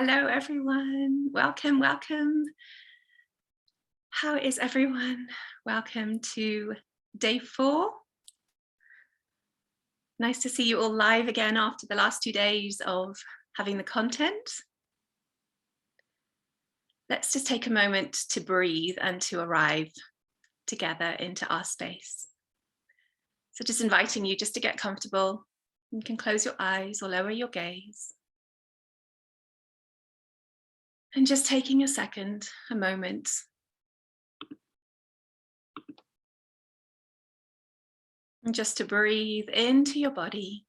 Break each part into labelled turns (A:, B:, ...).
A: Hello, everyone. Welcome, welcome. How is everyone? Welcome to day 4. Nice to see you all live again after the last 2 days of having the content. Let's just take a moment to breathe and to arrive together into our space. So just inviting you just to get comfortable. You can close your eyes or lower your gaze. And just taking a moment and just to breathe into your body.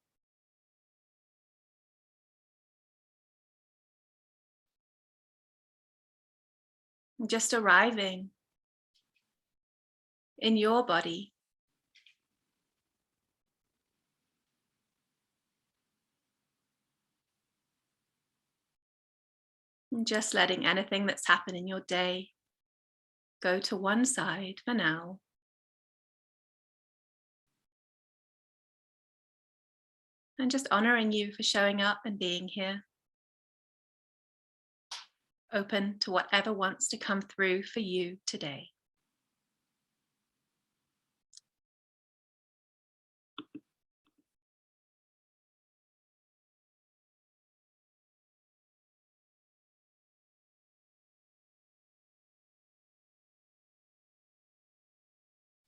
A: And just arriving in your body. And just letting anything that's happened in your day go to one side for now. And just honoring you for showing up and being here. Open to whatever wants to come through for you today.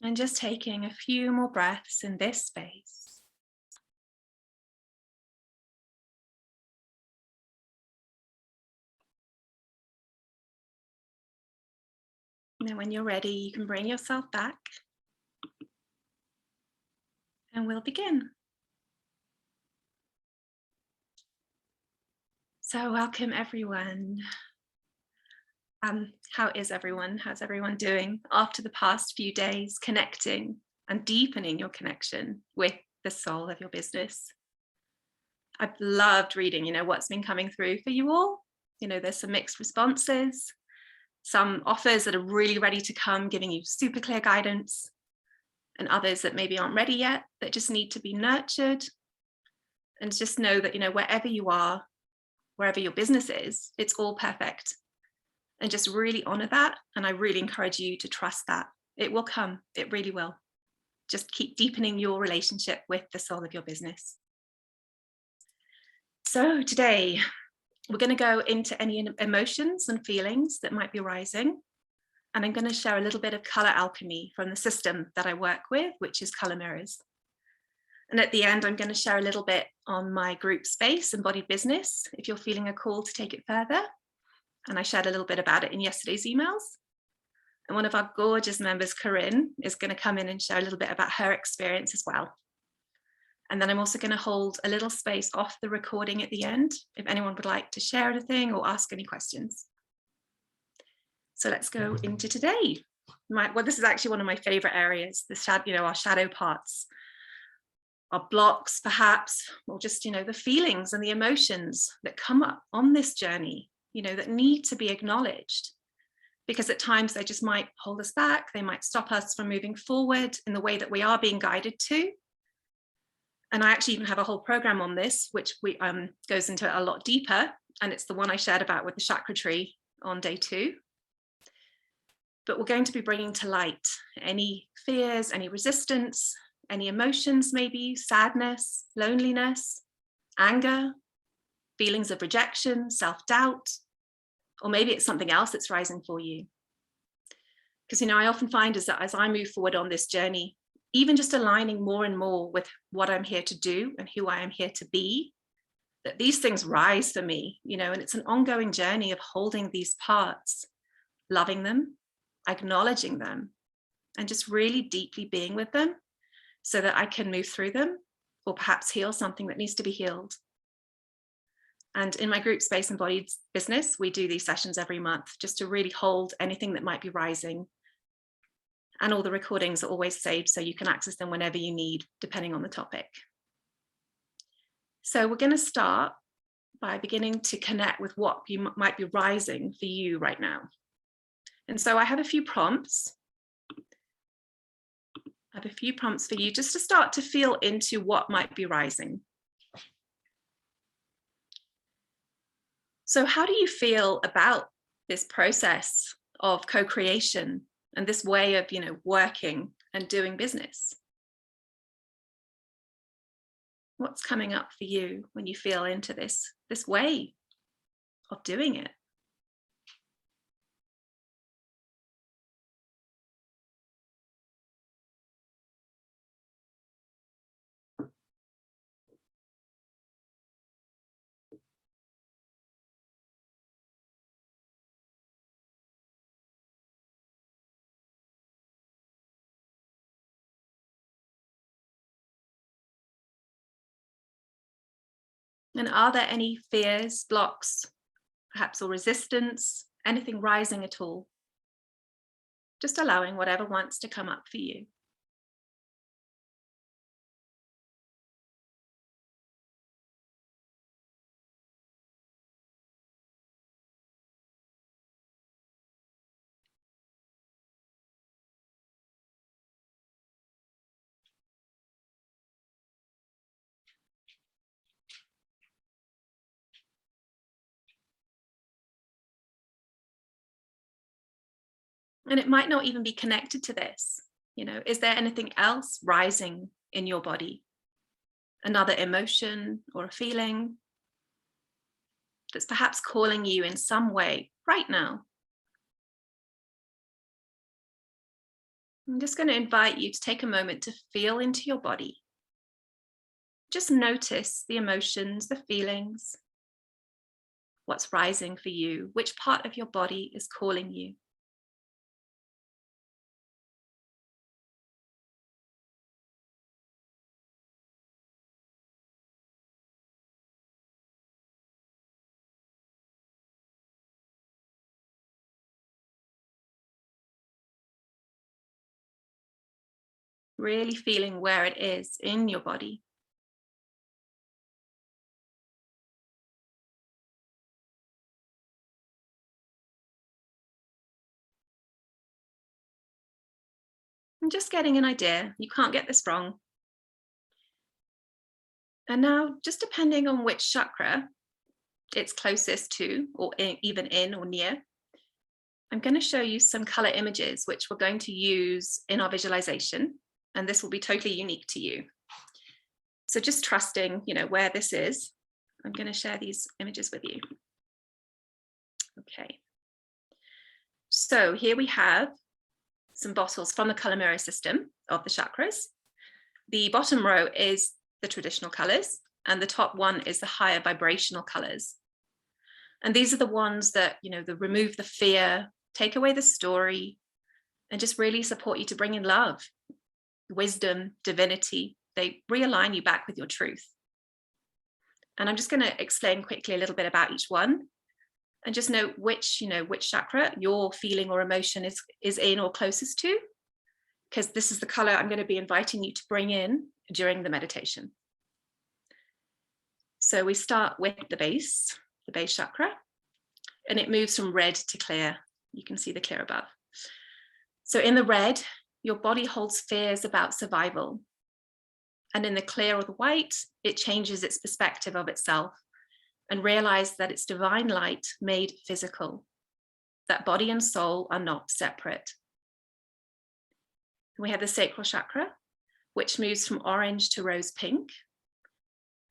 A: And just taking a few more breaths in this space. And then when you're ready, you can bring yourself back. And we'll begin. So welcome everyone. How is everyone? How's everyone doing after the past few days connecting and deepening your connection with the soul of your business? I've loved reading, what's been coming through for you all. There's some mixed responses, some offers that are really ready to come, giving you super clear guidance, and others that maybe aren't ready yet, that just need to be nurtured. And just know that, wherever you are, wherever your business is, it's all perfect. And just really honor that. And I really encourage you to trust that. It will come. It really will. Just keep deepening your relationship with the soul of your business. So today, we're going to go into any emotions and feelings that might be arising. And I'm going to share a little bit of color alchemy from the system that I work with, which is Color Mirrors. And at the end, I'm going to share a little bit on my group space, Embodied Business, if you're feeling a call to take it further. And I shared a little bit about it in yesterday's emails. And one of our gorgeous members, Corinne, is going to come in and share a little bit about her experience as well. And then I'm also going to hold a little space off the recording at the end, if anyone would like to share anything or ask any questions. So let's go into today. This is actually one of my favorite areas, our shadow parts, our blocks perhaps, or just, the feelings and the emotions that come up on this journey, that need to be acknowledged, because at times they just might hold us back. They might stop us from moving forward in the way that we are being guided to. And I actually even have a whole program on this, which goes into it a lot deeper. And it's the one I shared about with the chakra tree on day 2. But we're going to be bringing to light any fears, any resistance, any emotions, maybe sadness, loneliness, anger, feelings of rejection, self-doubt, or maybe it's something else that's rising for you. Because, I often find is that as I move forward on this journey, even just aligning more and more with what I'm here to do and who I am here to be, that these things rise for me, and it's an ongoing journey of holding these parts, loving them, acknowledging them, and just really deeply being with them so that I can move through them or perhaps heal something that needs to be healed. And in my group space Embodied Business, we do these sessions every month just to really hold anything that might be rising. And all the recordings are always saved, so you can access them whenever you need, depending on the topic. So we're going to start by beginning to connect with what might be rising for you right now. And so I have a few prompts. For you just to start to feel into what might be rising. So how do you feel about this process of co-creation and this way of, working and doing business? What's coming up for you when you feel into this way of doing it? And are there any fears, blocks, perhaps, or resistance, anything rising at all? Just allowing whatever wants to come up for you. And it might not even be connected to this. Is there anything else rising in your body? Another emotion or a feeling that's perhaps calling you in some way right now? I'm just going to invite you to take a moment to feel into your body. Just notice the emotions, the feelings, what's rising for you, which part of your body is calling you. Really feeling where it is in your body. And just getting an idea. You can't get this wrong. And now, just depending on which chakra it's closest to, or even in or near, I'm going to show you some color images which we're going to use in our visualization, and this will be totally unique to you. So just trusting, where this is, I'm going to share these images with you. Okay. So here we have some bottles from the color mirror system of the chakras. The bottom row is the traditional colors, and the top one is the higher vibrational colors. And these are the ones that, that remove the fear, take away the story, and just really support you to bring in love, wisdom, divinity. They realign you back with your truth. And I'm just going to explain quickly a little bit about each one, and just note which chakra your feeling or emotion is in or closest to, because this is the color I'm going to be inviting you to bring in during the meditation. So we start with the base chakra, and it moves from red to clear. You can see the clear above. So in the red, your body holds fears about survival. And in the clear or the white, it changes its perspective of itself and realizes that it's divine light made physical, that body and soul are not separate. We have the sacral chakra, which moves from orange to rose pink.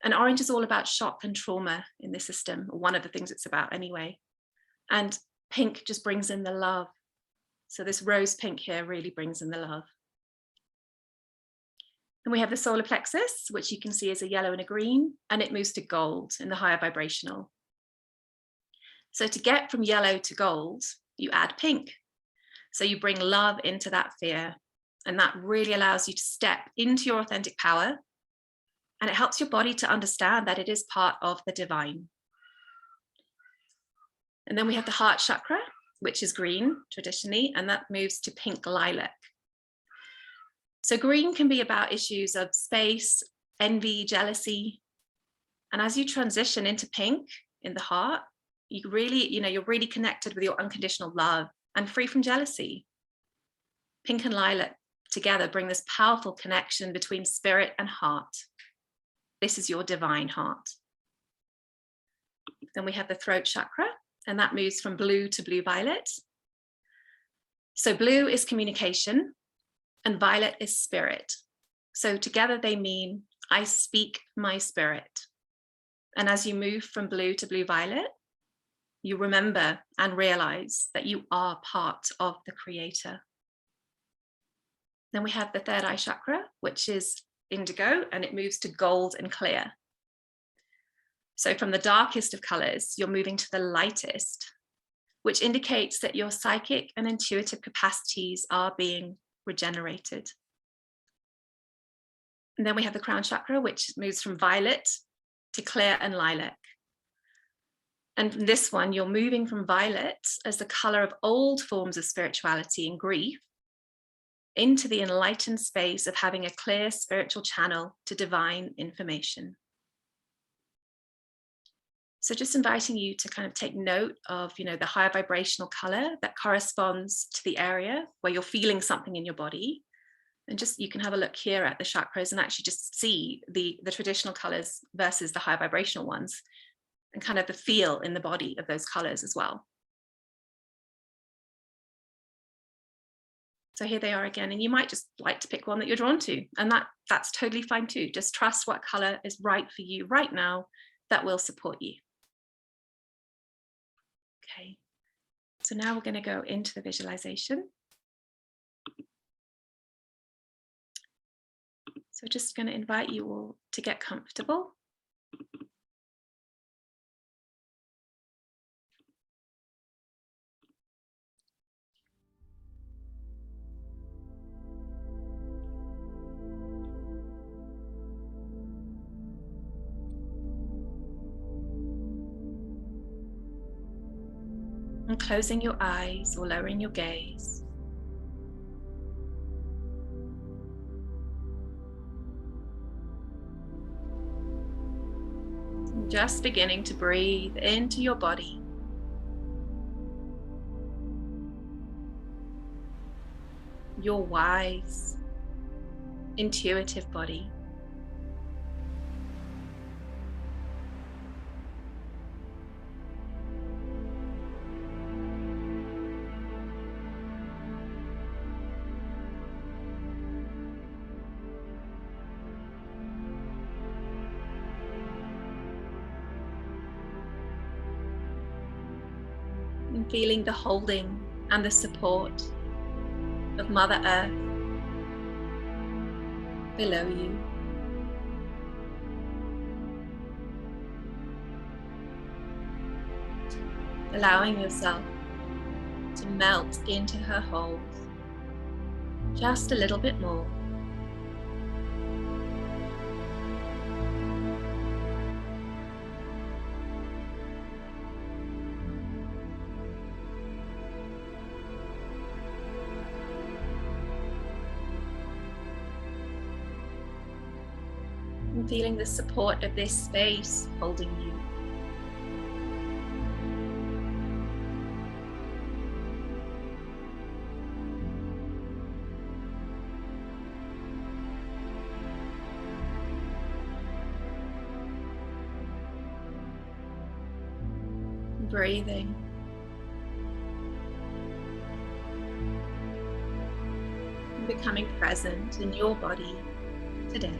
A: And orange is all about shock and trauma in this system, or one of the things it's about anyway. And pink just brings in the love. So this rose pink here really brings in the love. And we have the solar plexus, which you can see is a yellow and a green, and it moves to gold in the higher vibrational. So to get from yellow to gold, you add pink. So you bring love into that fear, and that really allows you to step into your authentic power, and it helps your body to understand that it is part of the divine. And then we have the heart chakra, which is green traditionally, and that moves to pink lilac. So green can be about issues of space, envy, jealousy. And as you transition into pink in the heart, you really, you're really connected with your unconditional love and free from jealousy. Pink and lilac together bring this powerful connection between spirit and heart. This is your divine heart. Then we have the throat chakra, and that moves from blue to blue violet. So blue is communication and violet is spirit. So together they mean, I speak my spirit. And as you move from blue to blue violet, you remember and realize that you are part of the creator. Then we have the third eye chakra, which is indigo, and it moves to gold and clear. So from the darkest of colors, you're moving to the lightest, which indicates that your psychic and intuitive capacities are being regenerated. And then we have the crown chakra, which moves from violet to clear and lilac. And from this one, you're moving from violet as the color of old forms of spirituality and grief into the enlightened space of having a clear spiritual channel to divine information. So just inviting you to kind of take note of, the higher vibrational color that corresponds to the area where you're feeling something in your body. And just, you can have a look here at the chakras and actually just see the traditional colors versus the high vibrational ones, and kind of the feel in the body of those colors as well. So here they are again, and you might just like to pick one that you're drawn to, and that's totally fine too. Just trust what color is right for you right now that will support you. Okay, so now we're going to go into the visualization. So just going to invite you all to get comfortable. And closing your eyes or lowering your gaze. And just beginning to breathe into your body. Your wise, intuitive body. And feeling the holding and the support of Mother Earth below you. Allowing yourself to melt into her hold just a little bit more. And feeling the support of this space holding you. Breathing. And becoming present in your body today.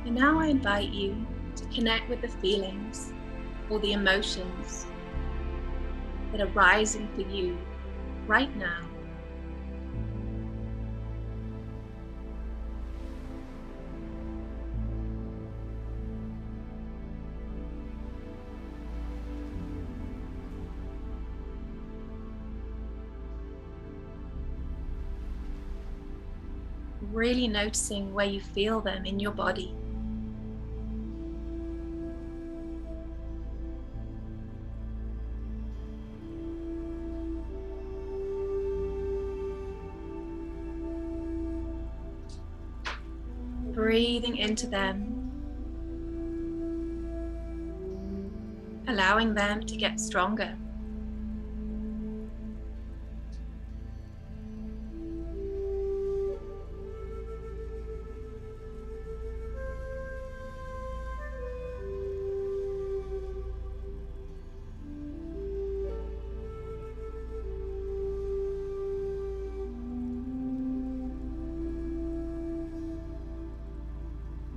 A: And now I invite you to connect with the feelings or the emotions that are rising for you right now. Really noticing where you feel them in your body. Breathing into them allowing them to get stronger.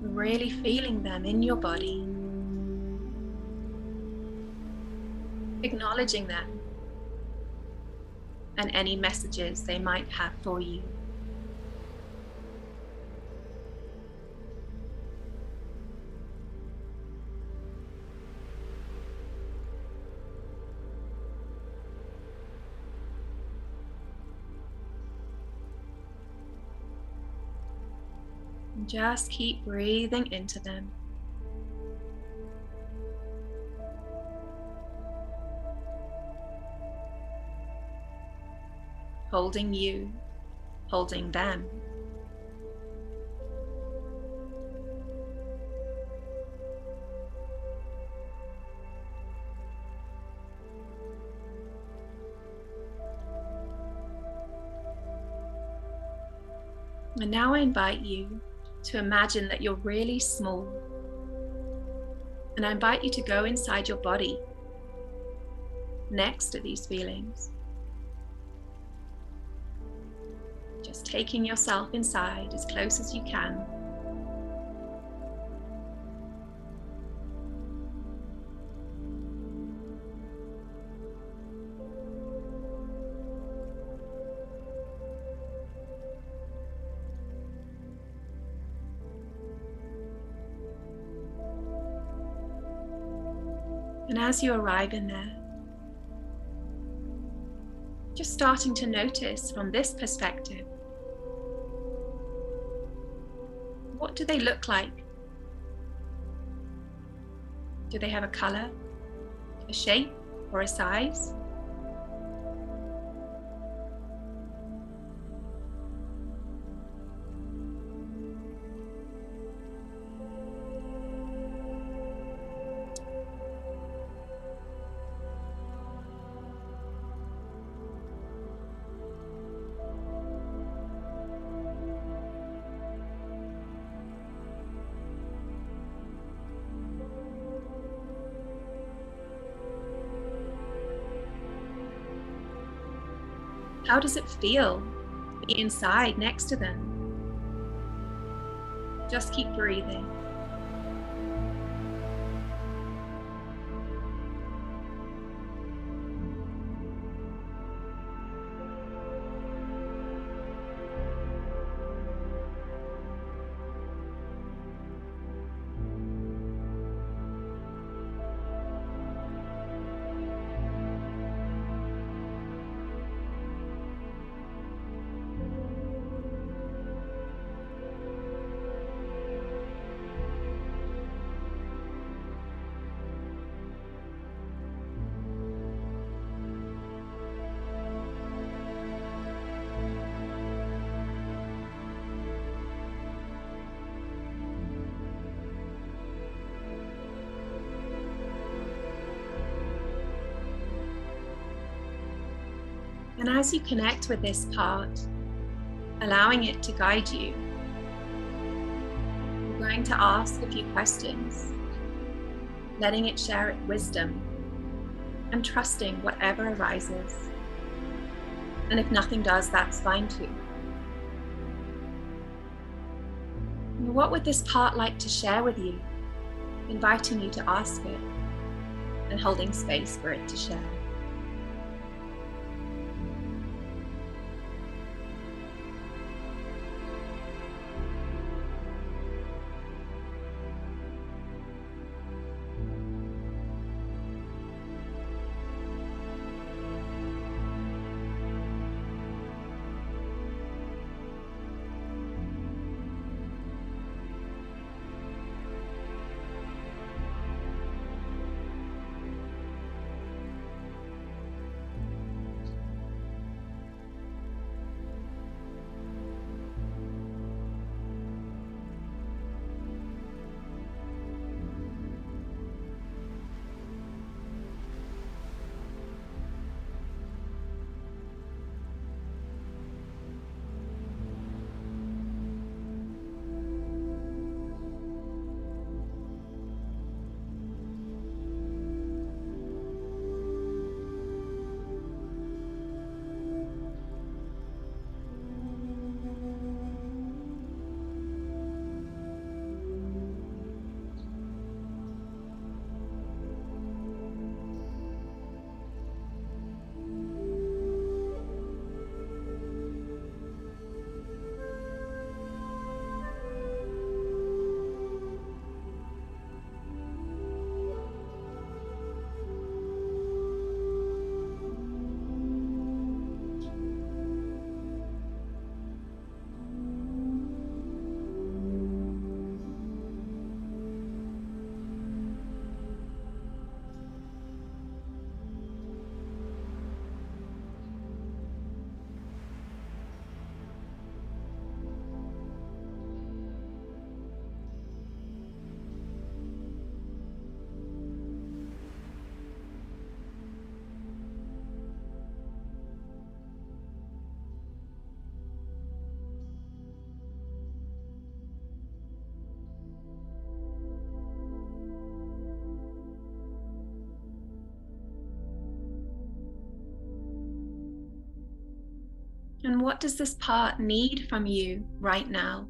A: Really feeling them in your body, acknowledging them and any messages they might have for you. And just keep breathing into them. Holding you, holding them. And now I invite you to imagine that you're really small. And I invite you to go inside your body next to these feelings. Just taking yourself inside as close as you can. And as you arrive in there, just starting to notice from this perspective, what do they look like? Do they have a color, a shape, or a size? How does it feel to be inside next to them? Just keep breathing. And as you connect with this part, allowing it to guide you, you're going to ask a few questions, letting it share its wisdom and trusting whatever arises. And if nothing does, that's fine too. What would this part like to share with you? Inviting you to ask it and holding space for it to share. And what does this part need from you right now?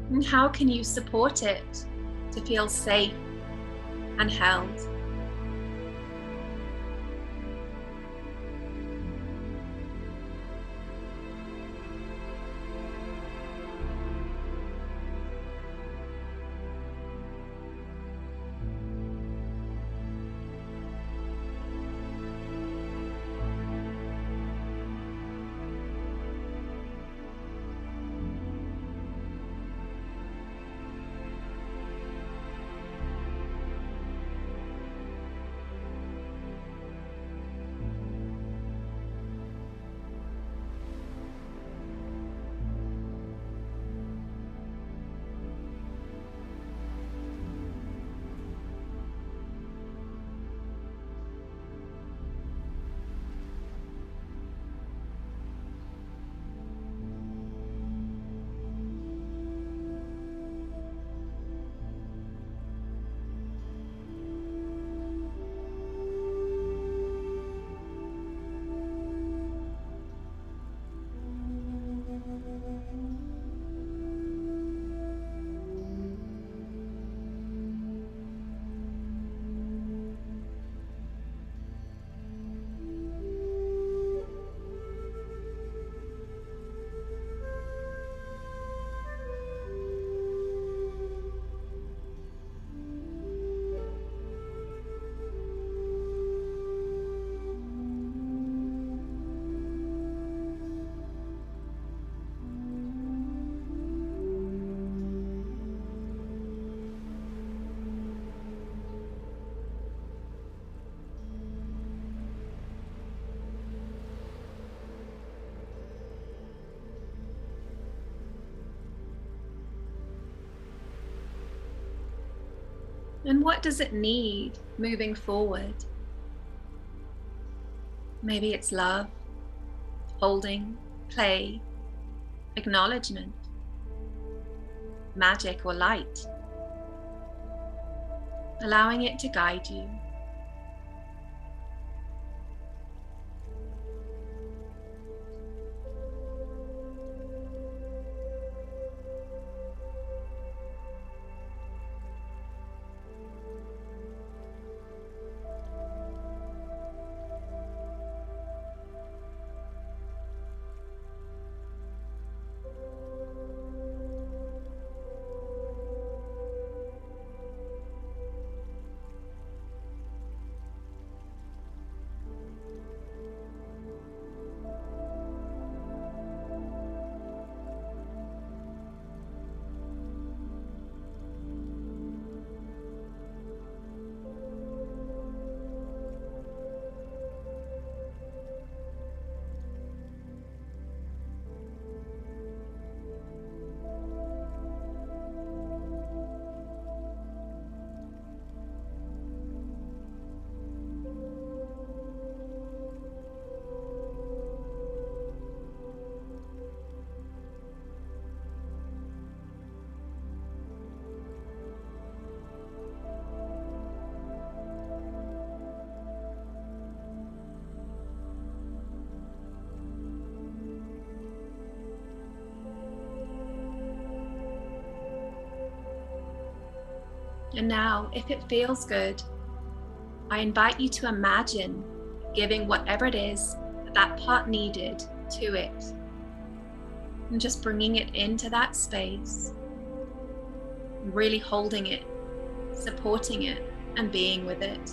A: And how can you support it to feel safe and held? And what does it need moving forward? Maybe it's love, holding, play, acknowledgement, magic or light. Allowing it to guide you. And now, if it feels good, I invite you to imagine giving whatever it is that part needed to it, and just bringing it into that space, really holding it, supporting it, and being with it.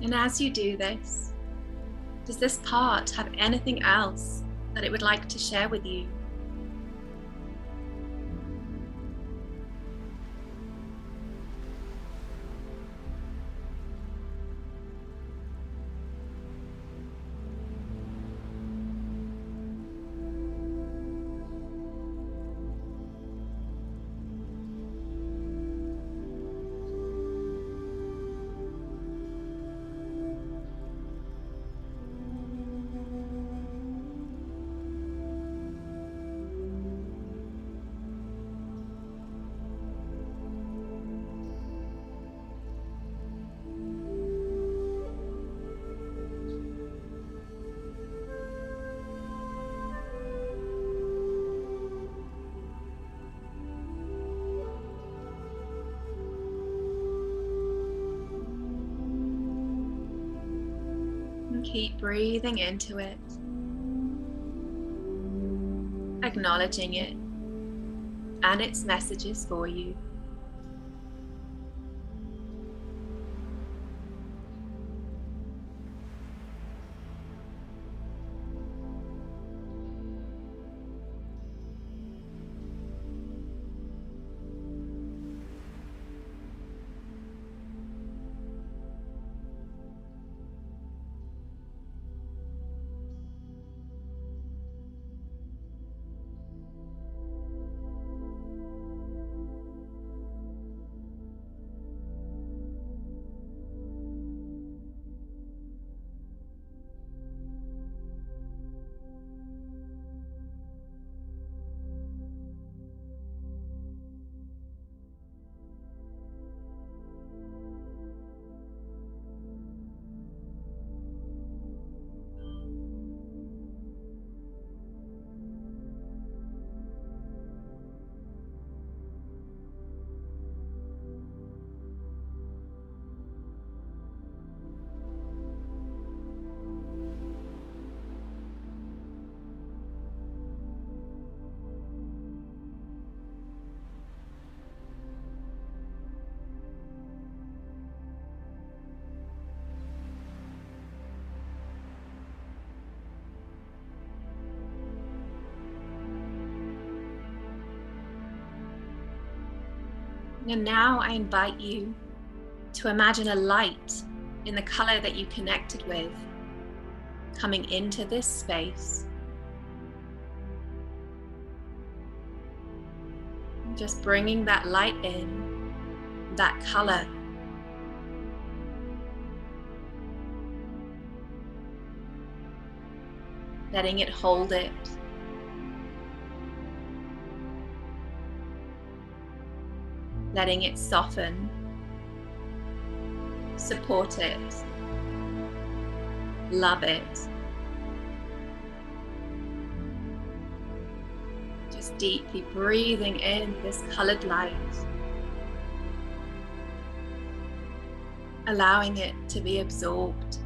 A: And as you do this, does this part have anything else that it would like to share with you? And keep breathing into it, acknowledging it and its messages for you. And now I invite you to imagine a light in the color that you connected with coming into this space. And just bringing that light in, that color. Letting it hold it. Letting it soften. Support it. Love it. Just deeply breathing in this colored light. Allowing it to be absorbed.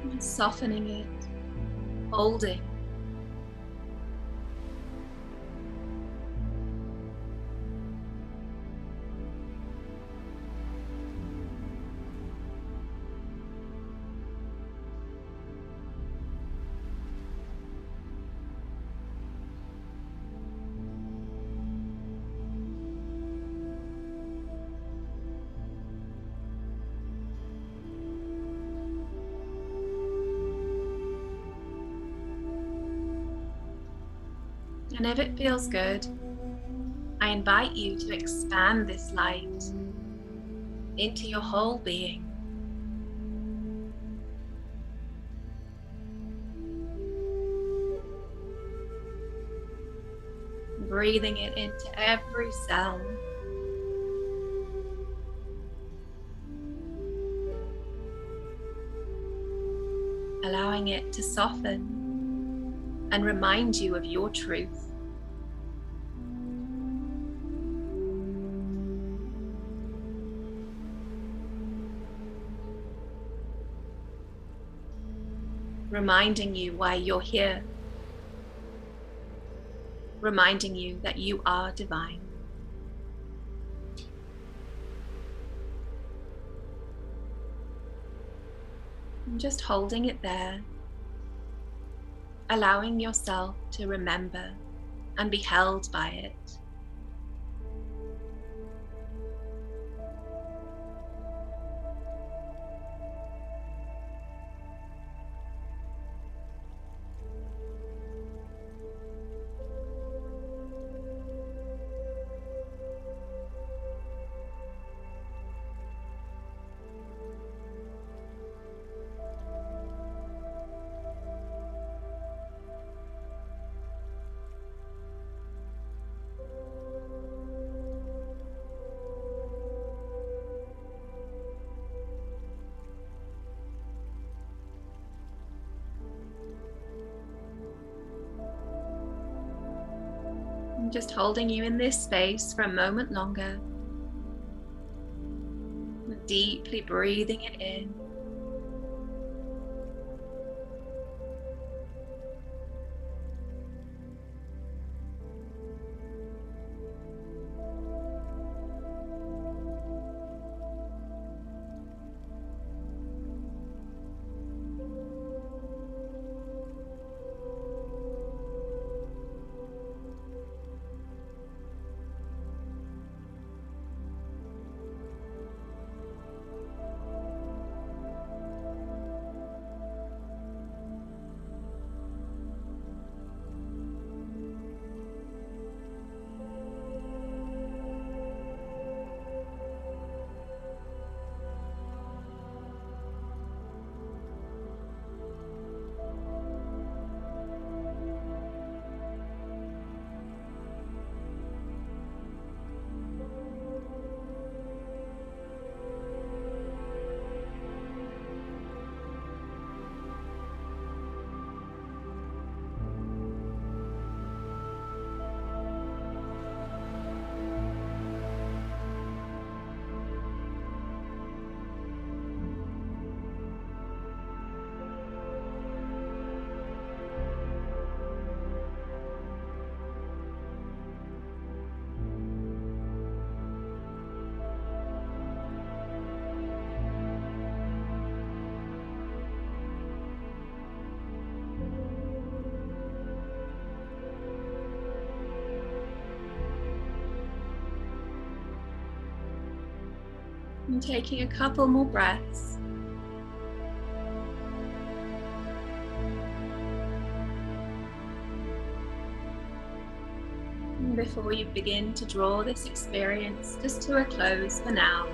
A: And softening it, holding. And if it feels good, I invite you to expand this light into your whole being. Breathing it into every cell. Allowing it to soften and remind you of your truth. Reminding you why you're here. Reminding you that you are divine. And just holding it there, allowing yourself to remember and be held by it. And just holding you in this space for a moment longer. Deeply breathing it in. And taking a couple more breaths. And before you begin to draw this experience just to a close for now,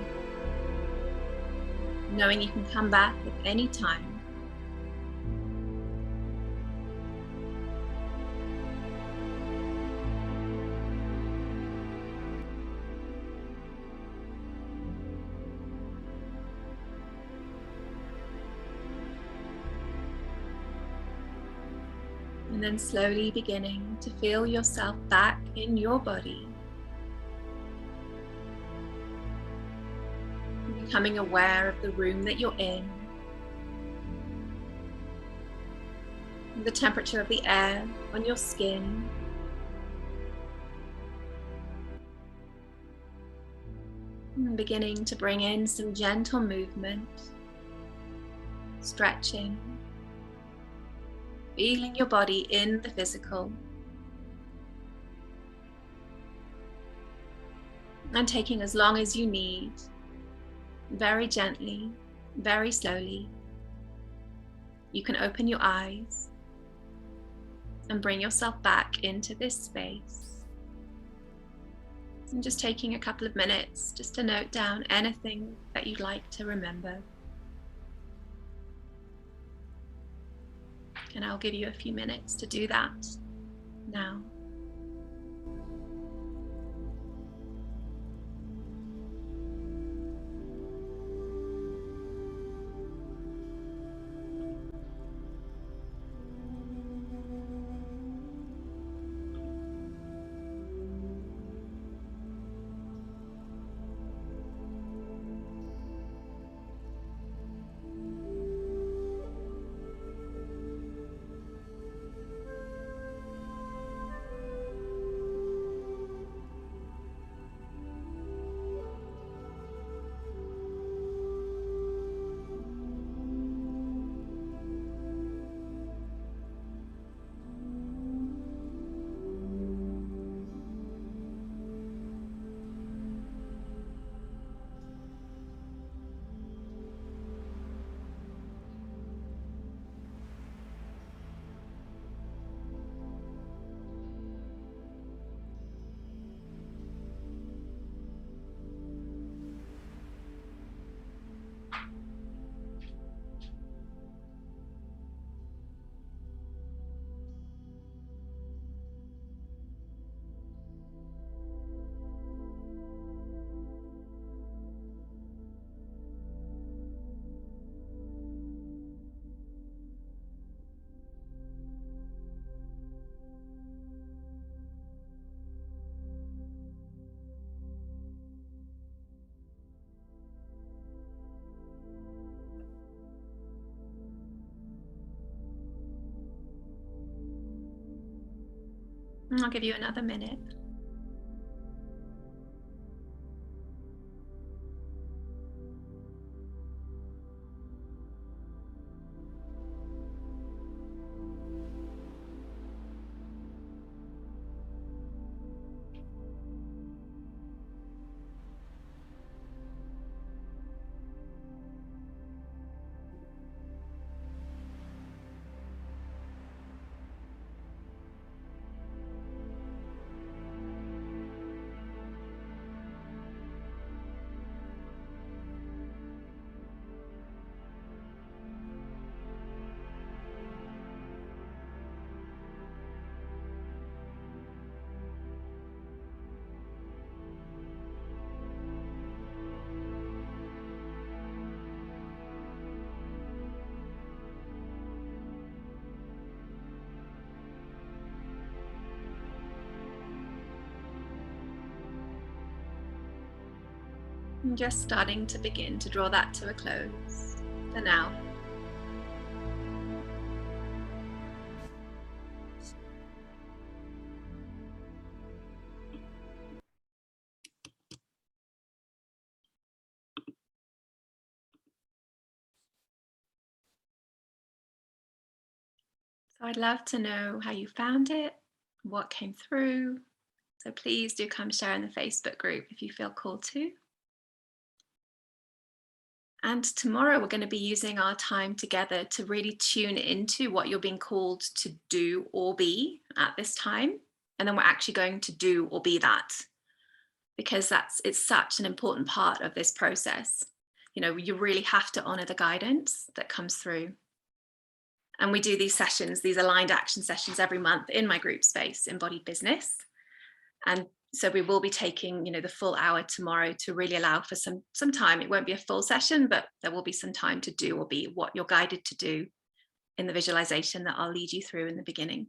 A: knowing you can come back at any time. And then slowly beginning to feel yourself back in your body. Becoming aware of the room that you're in. The temperature of the air on your skin. And beginning to bring in some gentle movement, stretching, feeling your body in the physical. And taking as long as you need, very gently, very slowly. You can open your eyes and bring yourself back into this space. And just taking a couple of minutes just to note down anything that you'd like to remember. And I'll give you a few minutes to do that now. And I'll give you another minute. I'm just starting to begin to draw that to a close for now. So I'd love to know how you found it, what came through. So please do come share in the Facebook group if you feel called to. And tomorrow we're going to be using our time together to really tune into what you're being called to do or be at this time. And then we're actually going to do or be that, because it's such an important part of this process. You know, you really have to honor the guidance that comes through. And we do these sessions, these aligned action sessions every month in my group space, Embodied Business. And so we will be taking, you know, the full hour tomorrow to really allow for some time. It won't be a full session, but there will be some time to do or be what you're guided to do in the visualization that I'll lead you through in the beginning.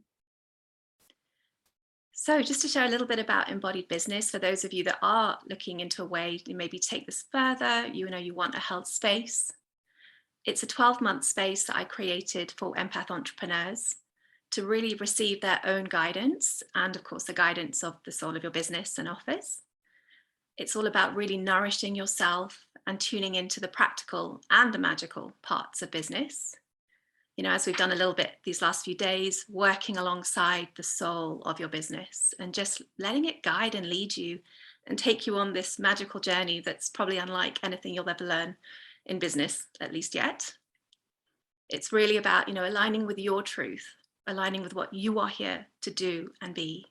A: So just to share a little bit about Embodied Business, for those of you that are looking into a way to maybe take this further, you know, you want a held space. It's a 12-month space that I created for empath entrepreneurs to really receive their own guidance, and of course the guidance of the soul of your business and office. It's all about really nourishing yourself and tuning into the practical and the magical parts of business. You know, as we've done a little bit these last few days, working alongside the soul of your business and just letting it guide and lead you and take you on this magical journey that's probably unlike anything you'll ever learn in business, at least yet. It's really about, you know, aligning with your truth, aligning with what you are here to do and be,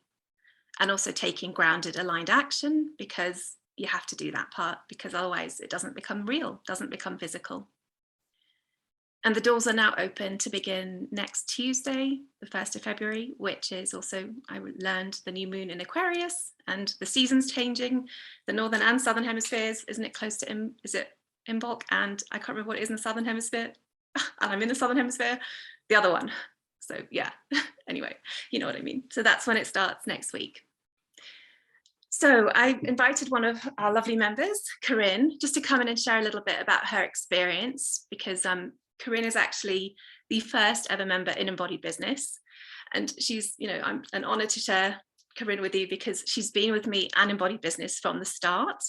A: and also taking grounded, aligned action, because you have to do that part, because otherwise it doesn't become real, doesn't become physical. And the doors are now open to begin next Tuesday, the 1st of February, which is also, I learned, the new moon in Aquarius, and the seasons changing, the northern and southern hemispheres. Isn't it close to, is it Imbolc? And I can't remember what it is in the southern hemisphere. And I'm in the southern hemisphere, the other one. So yeah, anyway, you know what I mean. So that's when it starts next week. So I invited one of our lovely members, Corinne, just to come in and share a little bit about her experience, because Corinne is actually the first ever member in Embodied Business. And she's, you know, I'm an honor to share Corinne with you because she's been with me and Embodied Business from the start.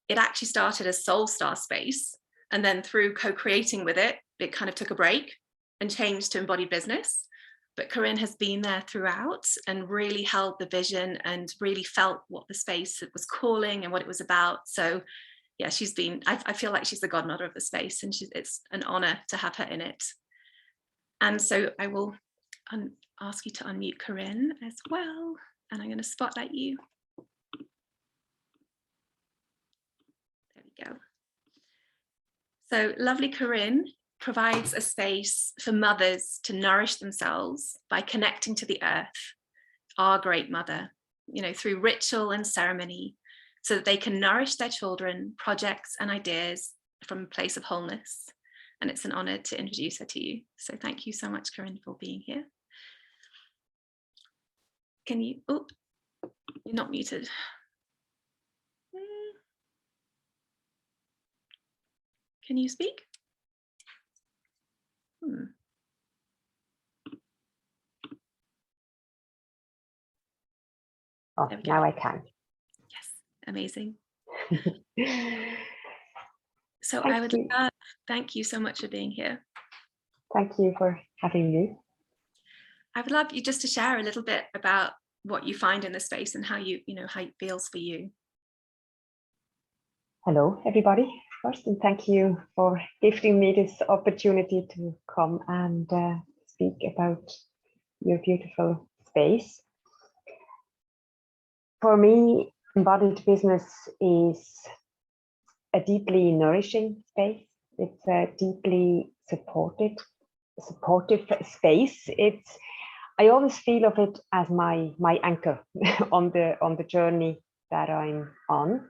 A: It actually started as Soul Star Space. And then through co-creating with it, it kind of took a break and changed to Embodied Business. But Corinne has been there throughout and really held the vision and really felt what the space was calling and what it was about. So yeah, she's been, I feel like she's the godmother of the space, and it's an honor to have her in it. And so I will ask you to unmute Corinne as well. And I'm going to spotlight you. There we go. So lovely Corinne provides a space for mothers to nourish themselves by connecting to the earth, our great mother, you know, through ritual and ceremony, so that they can nourish their children, projects and ideas from a place of wholeness. And it's an honor to introduce her to you. So thank you so much, Corinne, for being here. Can you, oh, you're not muted. Can you speak?
B: Oh, now I can.
A: Yes, amazing. So I would love, thank you so much for being here.
B: Thank you for having me.
A: I would love you just to share a little bit about what you find in the space and how you know, how it feels for you.
B: Hello, everybody. First, and thank you for giving me this opportunity to come and speak about your beautiful space. For me, Embodied Business is a deeply nourishing space. It's a deeply supportive space. I always feel of it as my anchor on the journey that I'm on,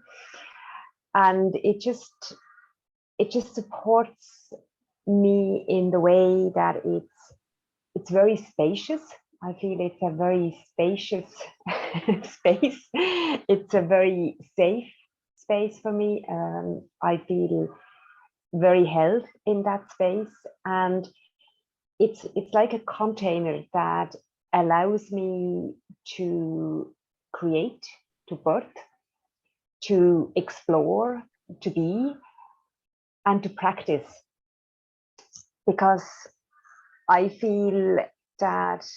B: and it just supports me in the way that it's very spacious. I feel it's a very spacious space. It's a very safe space for me. I feel very held in that space, and it's like a container that allows me to create, to birth, to explore, to be, and to practice, because I feel that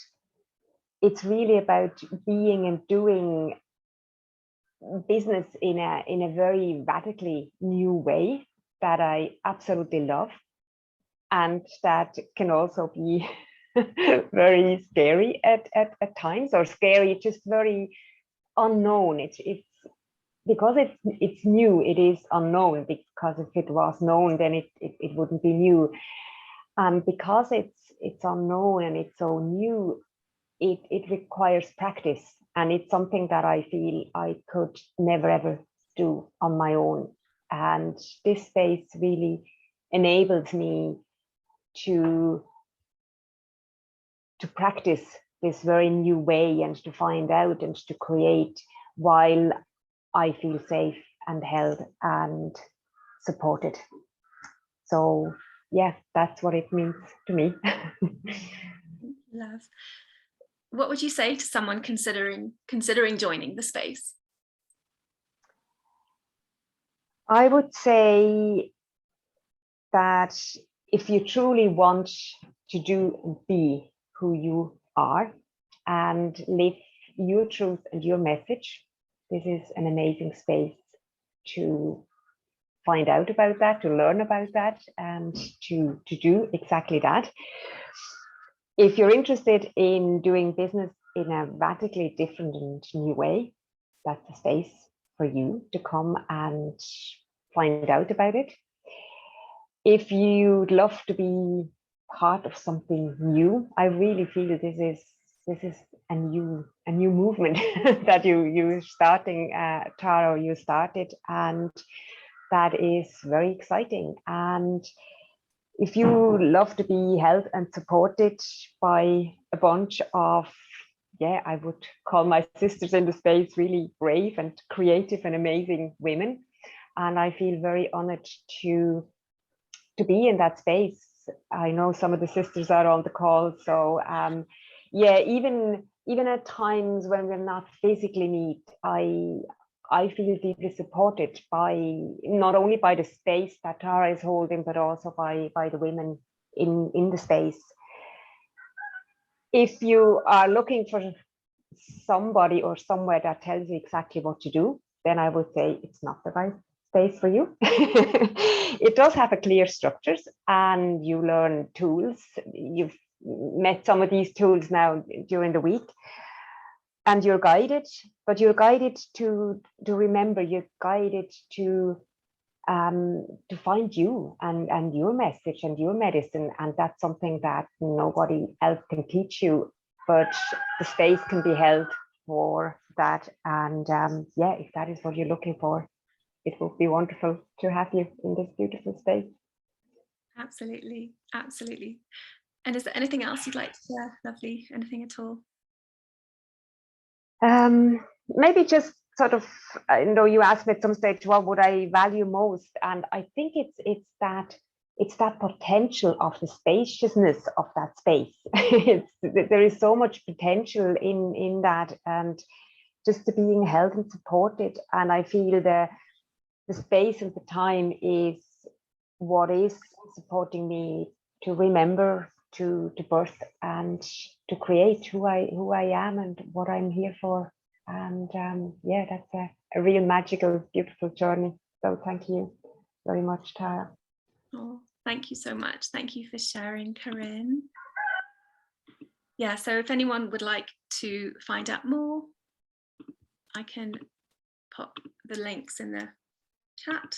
B: it's really about being and doing business in a very radically new way. that I absolutely love, and that can also be very scary at times, or scary, just very unknown. It's because it's new, it is unknown, because if it was known, then it wouldn't be new. And because it's unknown and it's so new, it requires practice, and it's something that I feel I could never ever do on my own. And this space really enables me to practice this very new way, and to find out and to create, while I feel safe and held and supported. So yeah, that's what it means to me.
A: Love. What would you say to someone considering joining the space?
B: I would say that if you truly want to do and be who you are and live your truth and your message, this is an amazing space to find out about that, to learn about that, and to do exactly that. If you're interested in doing business in a radically different and new way, that's a space for you to come and find out about it. If you'd love to be part of something new, I really feel this is a new movement that you're starting, Tara, you started, and that is very exciting. And if you love to be held and supported by a bunch of, yeah, I would call my sisters in the space really brave and creative and amazing women, and I feel very honored to be in that space. I know some of the sisters are on the call, so yeah, even at times when we're not physically meet, I feel deeply supported by, not only by the space that Tara is holding, but also by the women in the space. If you are looking for somebody or somewhere that tells you exactly what to do, then I would say it's not the right space for you. It does have a clear structures, and you learn tools. You've met some of these tools now during the week, and you're guided, but you're guided to remember, you're guided to find you and your message and your medicine. And that's something that nobody else can teach you, but the space can be held for that. And yeah, if that is what you're looking for, it would be wonderful to have you in this beautiful space.
A: Absolutely, absolutely. And is there anything else you'd like to share? Lovely, anything at all?
B: Maybe just sort of, you asked me at some stage, what would I value most? And I think it's that potential of the spaciousness of that space. There is so much potential in that, and just to being held and supported. And I feel the space and the time is what is supporting me to remember, to birth and to create who I am and what I'm here for. And yeah, that's a real magical, beautiful journey. So thank you very much, Tara.
A: Oh, thank you so much. Thank you for sharing, Corinne. Yeah, so if anyone would like to find out more, I can pop the links in the chat.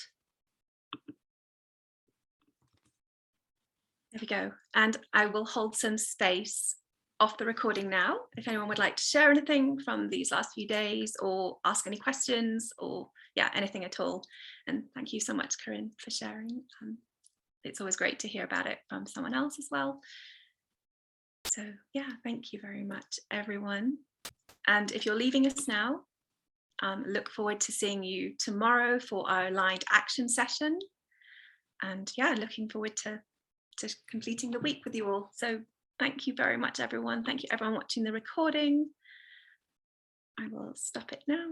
A: There we go. And I will hold some space off the recording now if anyone would like to share anything from these last few days, or ask any questions, or yeah, anything at all. And thank you so much, Corinne, for sharing. It's always great to hear about it from someone else as well. So yeah, thank you very much, everyone. And if you're leaving us now, look forward to seeing you tomorrow for our aligned action session. And yeah, looking forward to completing the week with you all. So thank you very much, everyone. Thank you, everyone watching the recording. I will stop it now.